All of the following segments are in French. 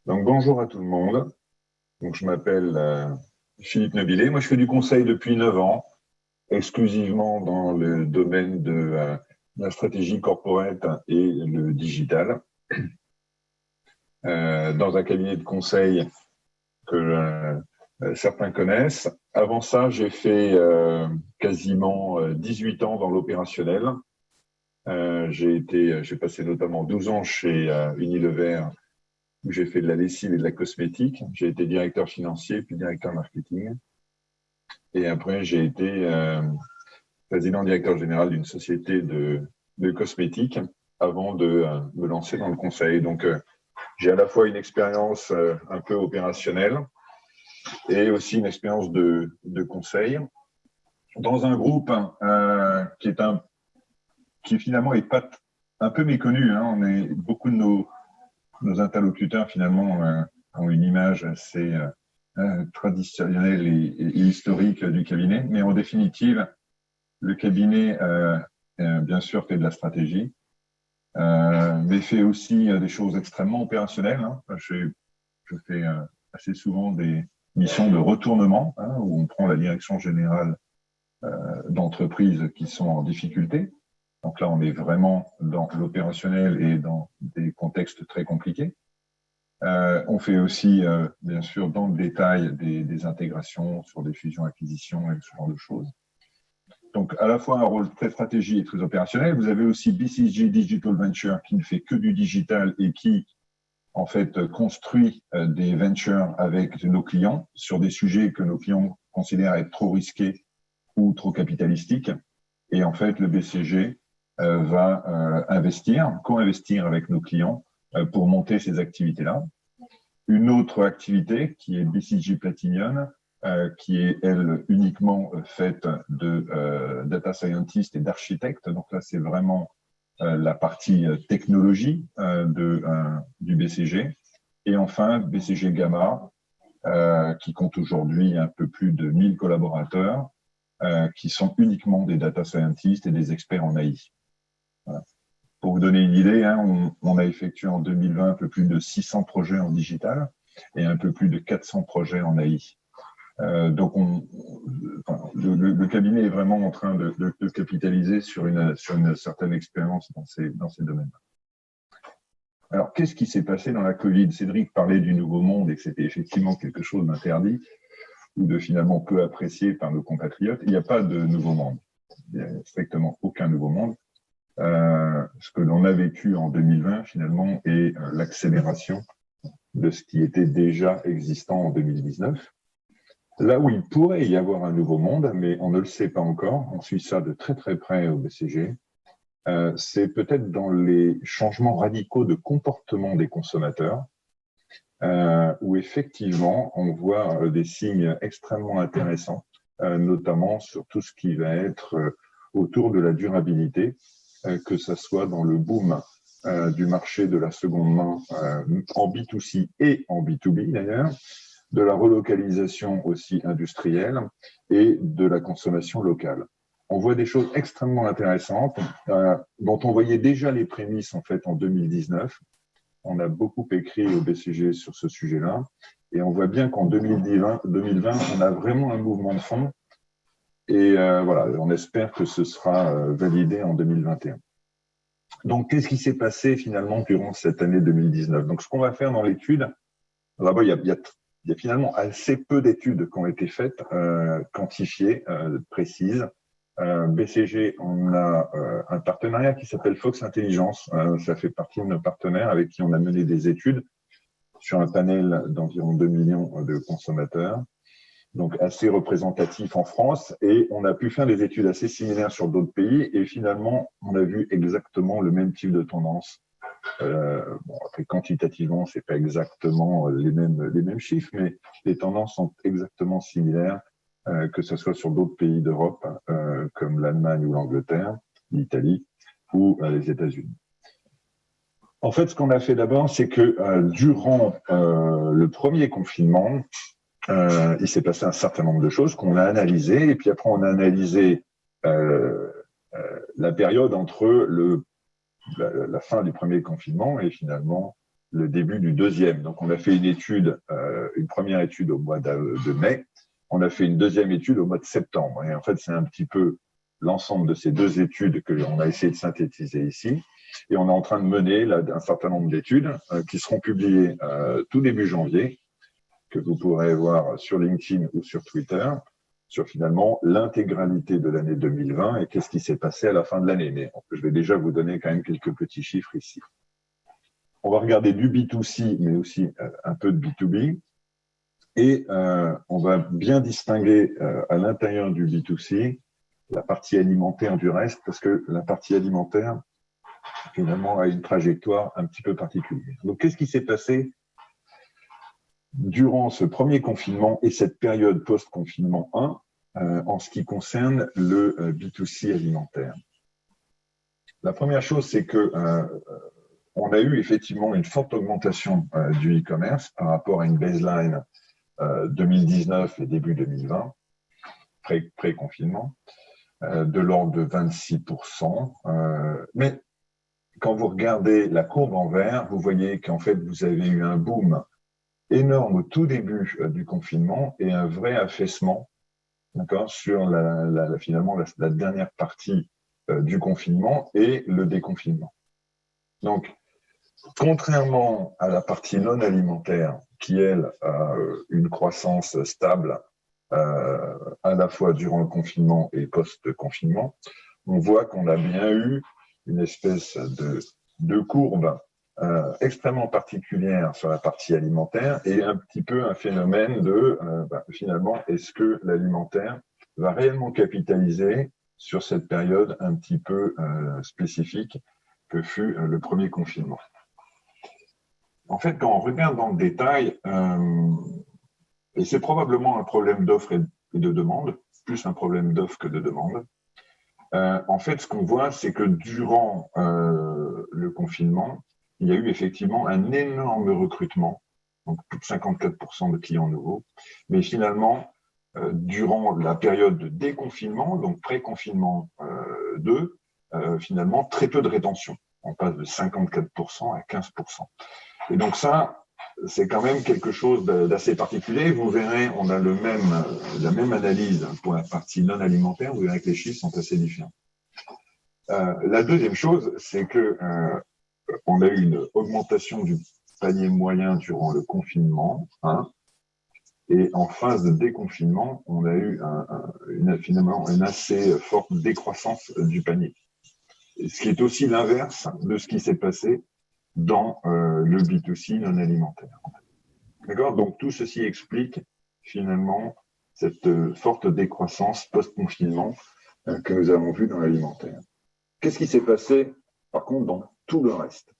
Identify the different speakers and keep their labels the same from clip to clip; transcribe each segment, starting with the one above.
Speaker 1: Donc bonjour à tout le monde. Donc je m'appelle Philippe Nebillet. Moi je fais du conseil depuis 9 ans, exclusivement dans le domaine de la stratégie corporate et le digital, dans un cabinet de conseil que certains connaissent. Avant ça, j'ai fait quasiment 18 ans dans l'opérationnel. J'ai passé notamment 12 ans chez Unilever, où j'ai fait de la lessive et de la cosmétique. J'ai été directeur financier, puis directeur marketing. Et après, j'ai été président-directeur général d'une société de cosmétiques avant de me lancer dans le conseil. Donc, j'ai à la fois une expérience un peu opérationnelle et aussi une expérience de conseil dans un groupe qui finalement est pas un peu méconnu. On est beaucoup de nos interlocuteurs finalement ont une image assez traditionnelle et historique du cabinet, mais en définitive, le cabinet bien sûr fait de la stratégie, mais fait aussi des choses extrêmement opérationnelles. Je fais assez souvent des missions de retournement où on prend la direction générale d'entreprises qui sont en difficulté. Donc là, on est vraiment dans l'opérationnel et dans des contextes très compliqués. On fait aussi, bien sûr, dans le détail des intégrations sur des fusions-acquisitions et ce genre de choses. Donc, à la fois un rôle très stratégique et très opérationnel. Vous avez aussi BCG Digital Venture qui ne fait que du digital et qui, en fait, construit des ventures avec nos clients sur des sujets que nos clients considèrent être trop risqués ou trop capitalistiques. Et en fait, le BCG va co-investir avec nos clients pour monter ces activités-là. Une autre activité qui est BCG Platinum, qui est, elle, uniquement faite de data scientists et d'architectes. Donc là, c'est vraiment la partie technologie du BCG. Et enfin, BCG Gamma, qui compte aujourd'hui un peu plus de 1000 collaborateurs, qui sont uniquement des data scientists et des experts en AI. Voilà. Pour vous donner une idée, on a effectué en 2020 un peu plus de 600 projets en digital et un peu plus de 400 projets en AI. Donc, le cabinet est vraiment en train de capitaliser sur une certaine expérience dans ces domaines-là. Alors, qu'est-ce qui s'est passé dans la Covid? Cédric parlait du nouveau monde et que c'était effectivement quelque chose d'interdit ou de finalement peu apprécié par nos compatriotes. Il n'y a pas de nouveau monde. Il n'y a strictement aucun nouveau monde. Ce que l'on a vécu en 2020, finalement, est l'accélération de ce qui était déjà existant en 2019. Là où il pourrait y avoir un nouveau monde, mais on ne le sait pas encore, on suit ça de très très près au BCG, c'est peut-être dans les changements radicaux de comportement des consommateurs, où effectivement on voit des signes extrêmement intéressants, notamment sur tout ce qui va être autour de la durabilité, que ce soit dans le boom du marché de la seconde main en B2C et en B2B d'ailleurs, de la relocalisation aussi industrielle et de la consommation locale. On voit des choses extrêmement intéressantes dont on voyait déjà les prémices en fait en 2019. On a beaucoup écrit au BCG sur ce sujet-là et on voit bien qu'en 2020, on a vraiment un mouvement de fond et voilà, on espère que ce sera validé en 2021. Donc, qu'est-ce qui s'est passé finalement durant cette année 2019? Donc, ce qu'on va faire dans l'étude, d'abord, il y a finalement assez peu d'études qui ont été faites, quantifiées, précises. BCG, on a un partenariat qui s'appelle Fox Intelligence. Ça fait partie de nos partenaires avec qui on a mené des études sur un panel d'environ 2 millions de consommateurs, donc assez représentatif en France. Et on a pu faire des études assez similaires sur d'autres pays. Et finalement, on a vu exactement le même type de tendance. Bon, après, quantitativement, c'est pas exactement les mêmes chiffres, mais les tendances sont exactement similaires, que ce soit sur d'autres pays d'Europe, comme l'Allemagne ou l'Angleterre, l'Italie ou les États-Unis. En fait, ce qu'on a fait d'abord, c'est que durant le premier confinement, il s'est passé un certain nombre de choses qu'on a analysées, et puis après, on a analysé la période entre la fin du premier confinement et finalement le début du deuxième. Donc, on a fait une première étude au mois de mai. On a fait une deuxième étude au mois de septembre. Et en fait, c'est un petit peu l'ensemble de ces deux études que l'on a essayé de synthétiser ici. Et on est en train de mener là, un certain nombre d'études qui seront publiées tout début janvier, que vous pourrez voir sur LinkedIn ou sur Twitter, sur finalement l'intégralité de l'année 2020 et qu'est-ce qui s'est passé à la fin de l'année. Mais je vais déjà vous donner quand même quelques petits chiffres ici. On va regarder du B2C, mais aussi un peu de B2B. Et on va bien distinguer à l'intérieur du B2C la partie alimentaire du reste, parce que la partie alimentaire, finalement, a une trajectoire un petit peu particulière. Donc, qu'est-ce qui s'est passé durant ce premier confinement et cette période post-confinement 1 en ce qui concerne le B2C alimentaire? La première chose, c'est que on a eu effectivement une forte augmentation du e-commerce par rapport à une baseline 2019 et début 2020, pré-confinement, de l'ordre de 26%. Mais quand vous regardez la courbe en vert, vous voyez qu'en fait, vous avez eu un boom énorme au tout début du confinement et un vrai affaissement, d'accord, sur finalement la dernière partie du confinement et le déconfinement. Donc, contrairement à la partie non alimentaire, qui, elle, a une croissance stable à la fois durant le confinement et post-confinement, on voit qu'on a bien eu une espèce de courbe extrêmement particulière sur la partie alimentaire et un petit peu un phénomène de, finalement, est-ce que l'alimentaire va réellement capitaliser sur cette période un petit peu spécifique que fut le premier confinement. En fait, quand on regarde dans le détail, et c'est probablement un problème d'offre et de demande, plus un problème d'offre que de demande, en fait, ce qu'on voit, c'est que durant le confinement, il y a eu effectivement un énorme recrutement, donc plus de 54% de clients nouveaux, mais finalement, durant la période de déconfinement, donc pré-confinement 2, finalement, très peu de rétention. On passe de 54% à 15%. Et donc ça, c'est quand même quelque chose d'assez particulier. Vous verrez, on a la même analyse pour la partie non alimentaire. Vous verrez que les chiffres sont assez différents. La deuxième chose, c'est que on a eu une augmentation du panier moyen durant le confinement, et en phase de déconfinement, on a eu finalement une assez forte décroissance du panier. Ce qui est aussi l'inverse de ce qui s'est passé dans le B2C non alimentaire. D'accord ? Donc, tout ceci explique finalement cette forte décroissance post-confinement que nous avons vue dans l'alimentaire. Qu'est-ce qui s'est passé, par contre, dans tout le reste ?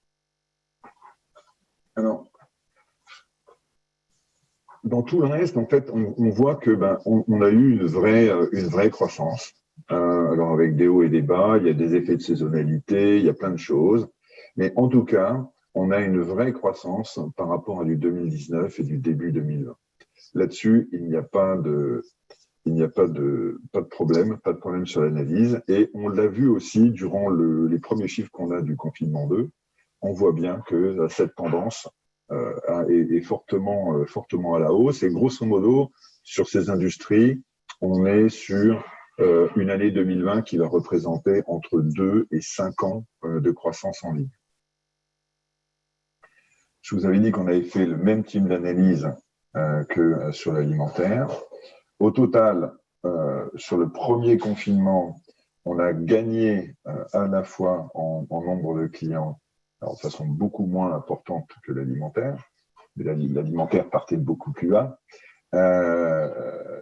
Speaker 1: Alors, dans tout le reste, en fait, on voit que on a eu une vraie croissance. Alors, avec des hauts et des bas, il y a des effets de saisonnalité, il y a plein de choses. Mais en tout cas, on a une vraie croissance par rapport à du 2019 et du début 2020. Là-dessus, il n'y a pas de problème sur l'analyse. Et on l'a vu aussi durant les premiers chiffres qu'on a du confinement 2. On voit bien que cette tendance est fortement à la hausse. Et grosso modo, sur ces industries, on est sur une année 2020 qui va représenter entre 2 et 5 ans de croissance en ligne. Je vous avais dit qu'on avait fait le même type d'analyse que sur l'alimentaire. Au total, sur le premier confinement, on a gagné à la fois en nombre de clients, alors de façon beaucoup moins importante que l'alimentaire, mais l'alimentaire partait de beaucoup plus bas,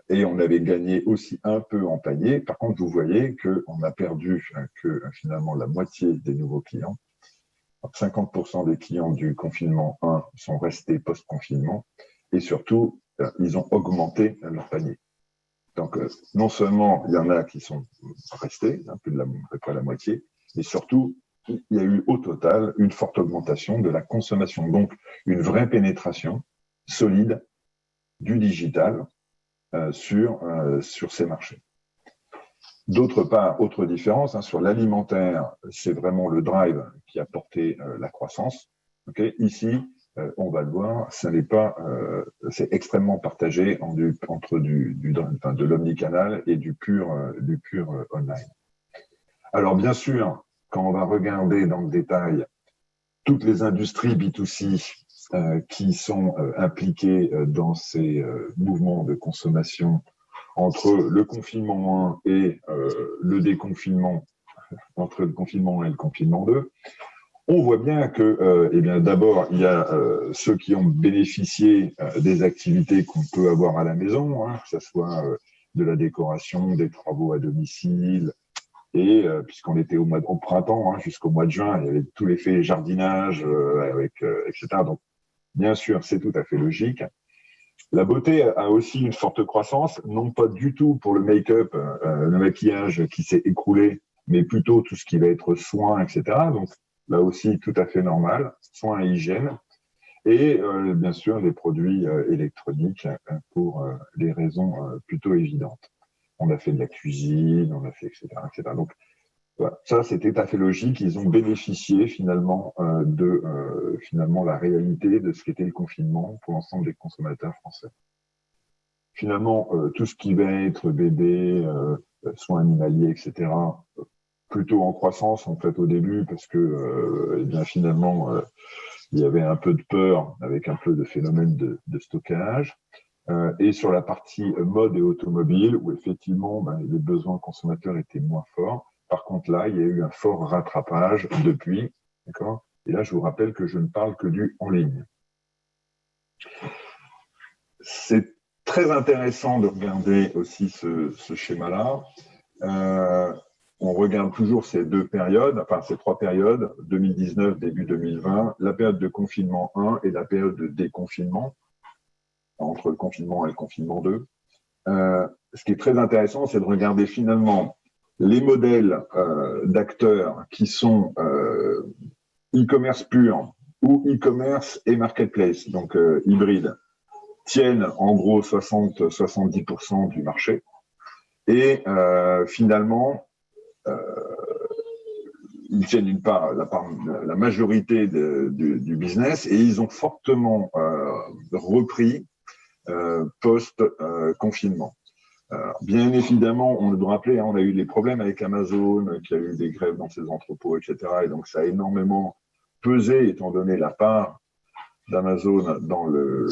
Speaker 1: et on avait gagné aussi un peu en panier. Par contre, vous voyez qu'on a perdu que finalement la moitié des nouveaux clients. 50% des clients du confinement 1 sont restés post-confinement et surtout, ils ont augmenté leur panier. Donc, non seulement il y en a qui sont restés, à peu près la moitié, mais surtout, il y a eu au total une forte augmentation de la consommation. Donc, une vraie pénétration solide du digital sur ces marchés. D'autre part, autre différence, sur l'alimentaire, c'est vraiment le drive qui a porté la croissance. Okay, ici, on va le voir, ça n'est pas, c'est extrêmement partagé entre de l'omnicanal et du pur online. Alors bien sûr, quand on va regarder dans le détail toutes les industries B2C qui sont impliquées dans ces mouvements de consommation entre le confinement 1 et le déconfinement, entre le confinement 1 et le confinement 2, on voit bien que, eh bien, d'abord, il y a ceux qui ont bénéficié des activités qu'on peut avoir à la maison, hein, que ce soit de la décoration, des travaux à domicile, et puisqu'on était au printemps, hein, jusqu'au mois de juin, il y avait tout l'effet jardinage, etc. Donc, bien sûr, c'est tout à fait logique. La beauté a aussi une forte croissance, non pas du tout pour le make-up, le maquillage qui s'est écroulé, mais plutôt tout ce qui va être soins, etc. Donc, là aussi, tout à fait normal, soins et hygiène. Et bien sûr, les produits électroniques pour des raisons plutôt évidentes. On a fait de la cuisine, on a fait, etc. etc. Donc, voilà. Ça, c'est tout à fait logique. Ils ont bénéficié finalement de finalement la réalité de ce qu'était le confinement pour l'ensemble des consommateurs français. Finalement, tout ce qui va être bébé, soins animaliers, etc., plutôt en croissance en fait au début parce que eh bien finalement il y avait un peu de peur avec un peu de phénomène de stockage. Et sur la partie mode et automobile, où effectivement les besoins consommateurs étaient moins forts. Par contre, là, il y a eu un fort rattrapage depuis. D'accord ? Et là, je vous rappelle que je ne parle que du en ligne. C'est très intéressant de regarder aussi ce schéma-là. On regarde toujours ces deux périodes, enfin ces trois périodes, 2019, début 2020, la période de confinement 1 et la période de déconfinement, entre le confinement et le confinement 2. Ce qui est très intéressant, c'est de regarder finalement les modèles d'acteurs qui sont e-commerce pur ou e-commerce et marketplace, donc hybride, tiennent en gros 60-70% du marché. Et finalement, ils tiennent la majorité du business et ils ont fortement repris post-confinement. Bien évidemment, on doit rappeler, hein, on a eu des problèmes avec Amazon, qui a eu des grèves dans ses entrepôts, etc. Et donc, ça a énormément pesé, étant donné la part d'Amazon dans le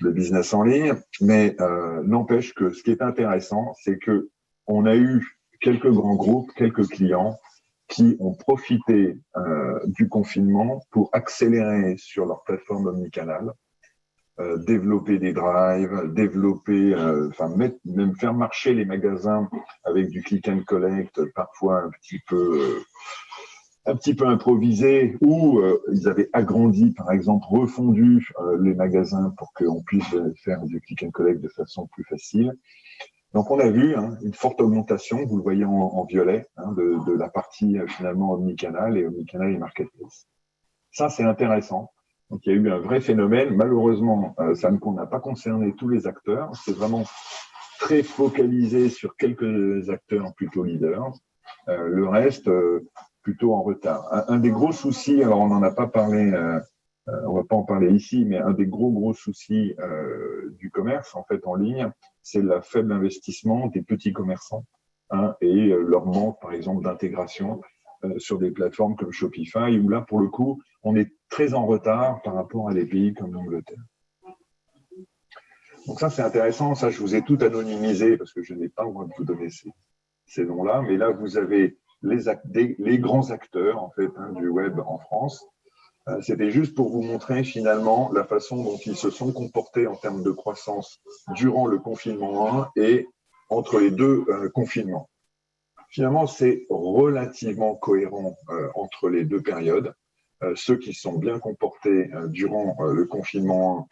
Speaker 1: business en ligne. Mais n'empêche que ce qui est intéressant, c'est que on a eu quelques grands groupes, quelques clients qui ont profité du confinement pour accélérer sur leur plateforme omnicanal, développer des drives, même faire marcher les magasins avec du click and collect, parfois un petit peu improvisé, où ils avaient agrandi, par exemple, refondu les magasins pour qu'on puisse faire du click and collect de façon plus facile. Donc, on a vu une forte augmentation, vous le voyez en violet, de la partie finalement omnicanal et marketplace. Ça, c'est intéressant. Donc, il y a eu un vrai phénomène. Malheureusement, ça n'a pas concerné tous les acteurs. C'est vraiment très focalisé sur quelques acteurs plutôt leaders. Le reste, plutôt en retard. Un des gros soucis, alors on n'en a pas parlé, on va pas en parler ici, mais un des gros soucis du commerce, en fait, en ligne, c'est le faible investissement des petits commerçants et leur manque, par exemple, d'intégration sur des plateformes comme Shopify, où là, pour le coup, on est très en retard par rapport à des pays comme l'Angleterre. Donc ça, c'est intéressant. Ça, je vous ai tout anonymisé parce que je n'ai pas le droit de vous donner ces noms-là. Mais là, vous avez les grands acteurs, en fait, du web en France. C'était juste pour vous montrer, finalement, la façon dont ils se sont comportés en termes de croissance durant le confinement 1 et entre les deux confinements. Finalement, c'est relativement cohérent entre les deux périodes. Ceux qui sont bien comportés durant le confinement 1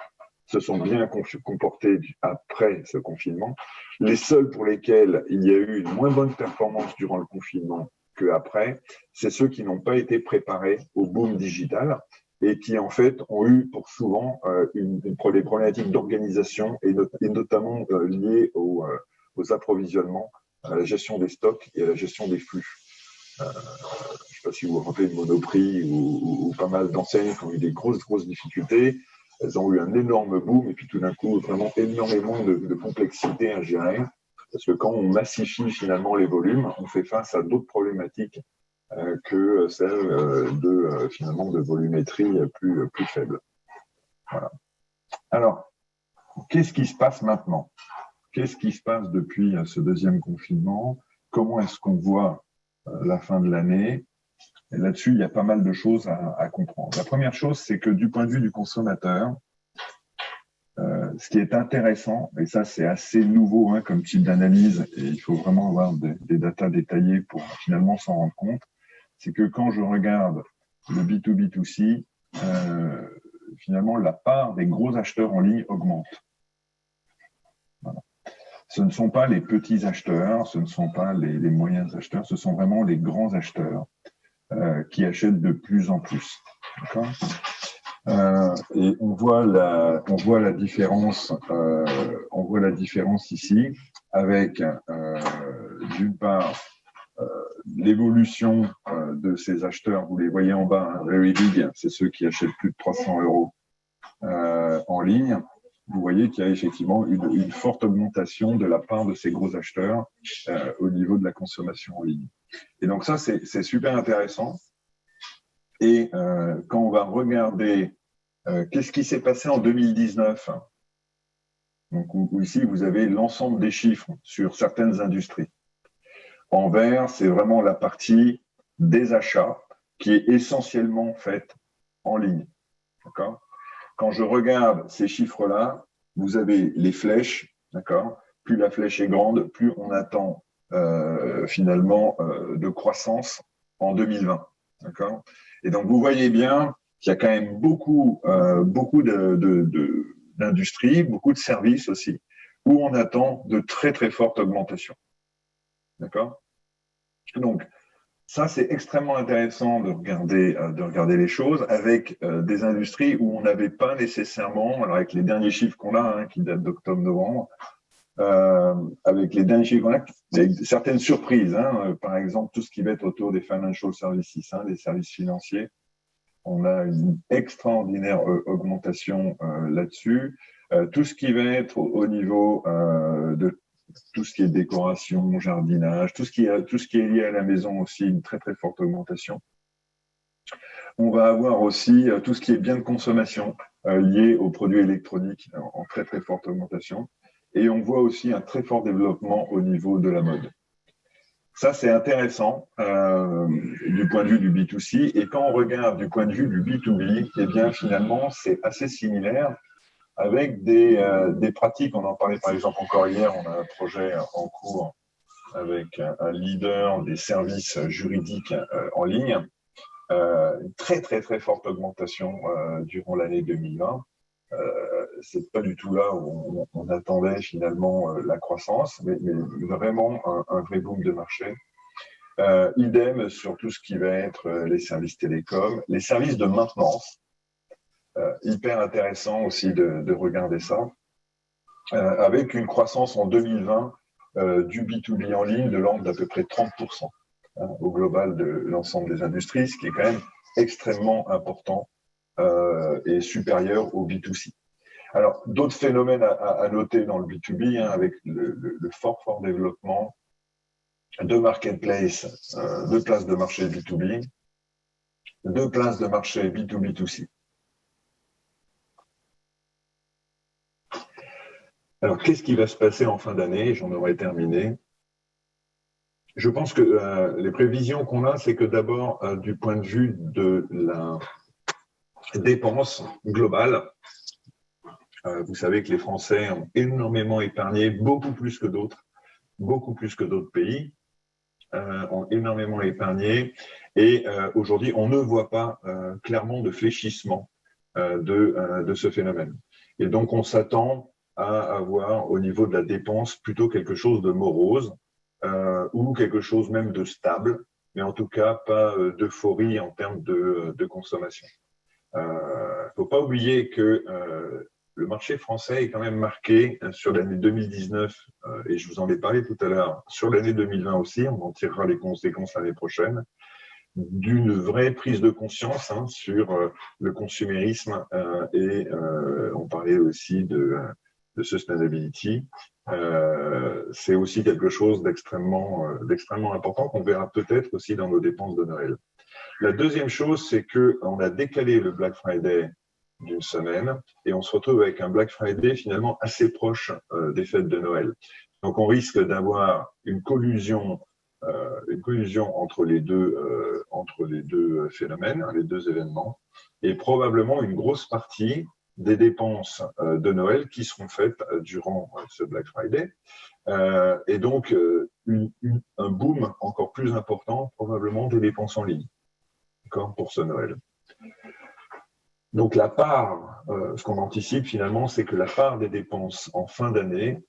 Speaker 1: se sont bien comportés après ce confinement. Les seuls pour lesquels il y a eu une moins bonne performance durant le confinement qu'après, c'est ceux qui n'ont pas été préparés au boom digital et qui, en fait, ont eu pour souvent des problématiques d'organisation et notamment liées aux approvisionnements, à la gestion des stocks et à la gestion des flux. sais pas si vous vous rappelez de Monoprix ou pas mal d'enseignes qui ont eu des grosses difficultés. Elles ont eu un énorme boom et puis tout d'un coup, vraiment énormément de complexité à gérer. Parce que quand on massifie finalement les volumes, on fait face à d'autres problématiques que celles finalement de volumétrie plus faible. Voilà. Alors, qu'est-ce qui se passe maintenant? Qu'est-ce qui se passe depuis ce deuxième confinement? Comment est-ce qu'on voit la fin de l'année? Et là-dessus, il y a pas mal de choses à comprendre. La première chose, c'est que du point de vue du consommateur, ce qui est intéressant, et ça c'est assez nouveau hein, comme type d'analyse, et il faut vraiment avoir des datas détaillées pour finalement s'en rendre compte, c'est que quand je regarde le B2B2C, finalement la part des gros acheteurs en ligne augmente. Voilà. Ce ne sont pas les petits acheteurs, ce ne sont pas les moyens acheteurs, ce sont vraiment les grands acheteurs qui achètent de plus en plus. D'accord ? Et on voit la différence ici avec d'une part l'évolution de ces acheteurs. Vous les voyez en bas, hein, very big, c'est ceux qui achètent plus de 300 € en ligne. Vous voyez qu'il y a effectivement une forte augmentation de la part de ces gros acheteurs au niveau de la consommation en ligne. Et donc ça, c'est super intéressant. Et quand on va regarder qu'est-ce qui s'est passé en 2019, donc ici, vous avez l'ensemble des chiffres sur certaines industries. En vert, c'est vraiment la partie des achats qui est essentiellement faite en ligne. D'accord ? Quand je regarde ces chiffres-là, vous avez les flèches. D'accord ? Plus la flèche est grande, plus on attend finalement de croissance en 2020. D'accord ? Et donc, vous voyez bien qu'il y a quand même beaucoup d'industries, beaucoup de services aussi, où on attend de très fortes augmentations. D'accord ? Donc, ça, c'est extrêmement intéressant de regarder les choses avec des industries où on n'avait pas nécessairement, alors avec les derniers chiffres qu'on a, hein, qui datent d'octobre-novembre, avec les derniers chiffres qu'on a, il y a certaines surprises. Hein, par exemple, tout ce qui va être autour des financial services, hein, des services financiers. On a une extraordinaire augmentation là-dessus. Tout ce qui va être au niveau de tout ce qui est décoration, jardinage, tout ce qui est lié à la maison aussi, une très forte augmentation. On va avoir aussi tout ce qui est biens de consommation lié aux produits électroniques en très forte augmentation. Et on voit aussi un très fort développement au niveau de la mode. Ça, c'est intéressant du point de vue du B2C. Et quand on regarde du point de vue du B2B, eh bien, finalement, c'est assez similaire avec des pratiques. On en parlait par exemple encore hier, on a un projet en cours avec un leader des services juridiques en ligne. Une très forte augmentation durant l'année 2020. C'est pas du tout là où on attendait finalement la croissance, mais vraiment un vrai boom de marché. Idem sur tout ce qui va être les services télécoms, les services de maintenance. Hyper intéressant aussi de regarder ça. Avec une croissance en 2020 du B2B en ligne de l'ordre d'à peu près 30% hein, au global de l'ensemble des industries, ce qui est quand même extrêmement important et supérieur au B2C. Alors, d'autres phénomènes à noter dans le B2B, hein, avec le fort développement de marketplace, de places de marché B2B, de places de marché B2B2C. Alors, qu'est-ce qui va se passer en fin d'année? J'en aurai terminé. Je pense que les prévisions qu'on a, c'est que d'abord, du point de vue de la dépense globale, vous savez que les Français ont énormément épargné, beaucoup plus que d'autres pays, ont énormément épargné. Et aujourd'hui, on ne voit pas clairement de fléchissement de ce phénomène. Et donc, on s'attend à avoir au niveau de la dépense plutôt quelque chose de morose ou quelque chose même de stable, mais en tout cas pas d'euphorie en termes de consommation. Faut pas oublier que le marché français est quand même marqué sur l'année 2019, et je vous en ai parlé tout à l'heure, sur l'année 2020 aussi, on en tirera les conséquences l'année prochaine, d'une vraie prise de conscience sur le consumérisme et on parlait aussi de sustainability. C'est aussi quelque chose d'extrêmement important qu'on verra peut-être aussi dans nos dépenses de Noël. La deuxième chose, c'est qu'on a décalé le Black Friday d'une semaine et on se retrouve avec un Black Friday finalement assez proche des fêtes de Noël. Donc on risque d'avoir une collusion entre les deux phénomènes, les deux événements, et probablement une grosse partie des dépenses de Noël qui seront faites durant ce Black Friday. Et donc, un boom encore plus important, probablement, des dépenses en ligne, pour ce Noël. Donc, la part, ce qu'on anticipe finalement, c'est que la part des dépenses en fin d'année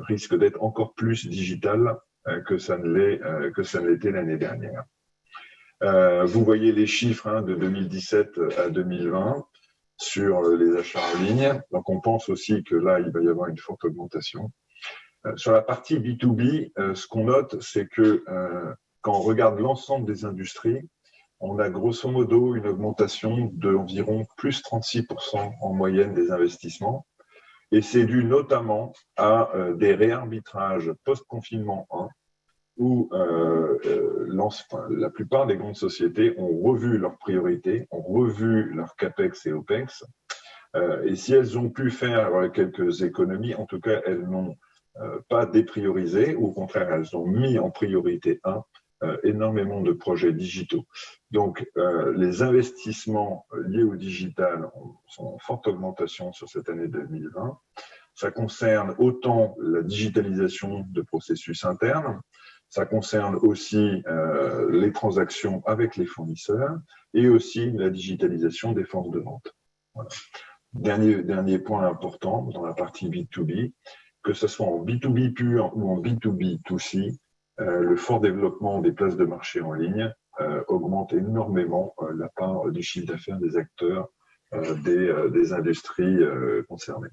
Speaker 1: risque d'être encore plus digitale que ça ne l'était l'année dernière. Vous voyez les chiffres de 2017 à 2020 sur les achats en ligne. Donc, on pense aussi que là, il va y avoir une forte augmentation. Sur la partie B2B, ce qu'on note, c'est que quand on regarde l'ensemble des industries, on a grosso modo une augmentation d'environ plus 36% en moyenne des investissements. Et c'est dû notamment à des réarbitrages post-confinement 1, où la plupart des grandes sociétés ont revu leurs priorités, ont revu leurs CAPEX et OPEX. Et si elles ont pu faire quelques économies, en tout cas, elles n'ont pas dépriorisé, ou au contraire, elles ont mis en priorité 1 énormément de projets digitaux. Donc, les investissements liés au digital sont en forte augmentation sur cette année 2020. Ça concerne autant la digitalisation de processus internes, ça concerne aussi les transactions avec les fournisseurs et aussi la digitalisation des forces de vente. Voilà. Dernier point important dans la partie B2B, que ce soit en B2B pur ou en B2B2C, le fort développement des places de marché en ligne augmente énormément la part du chiffre d'affaires des acteurs des industries concernées.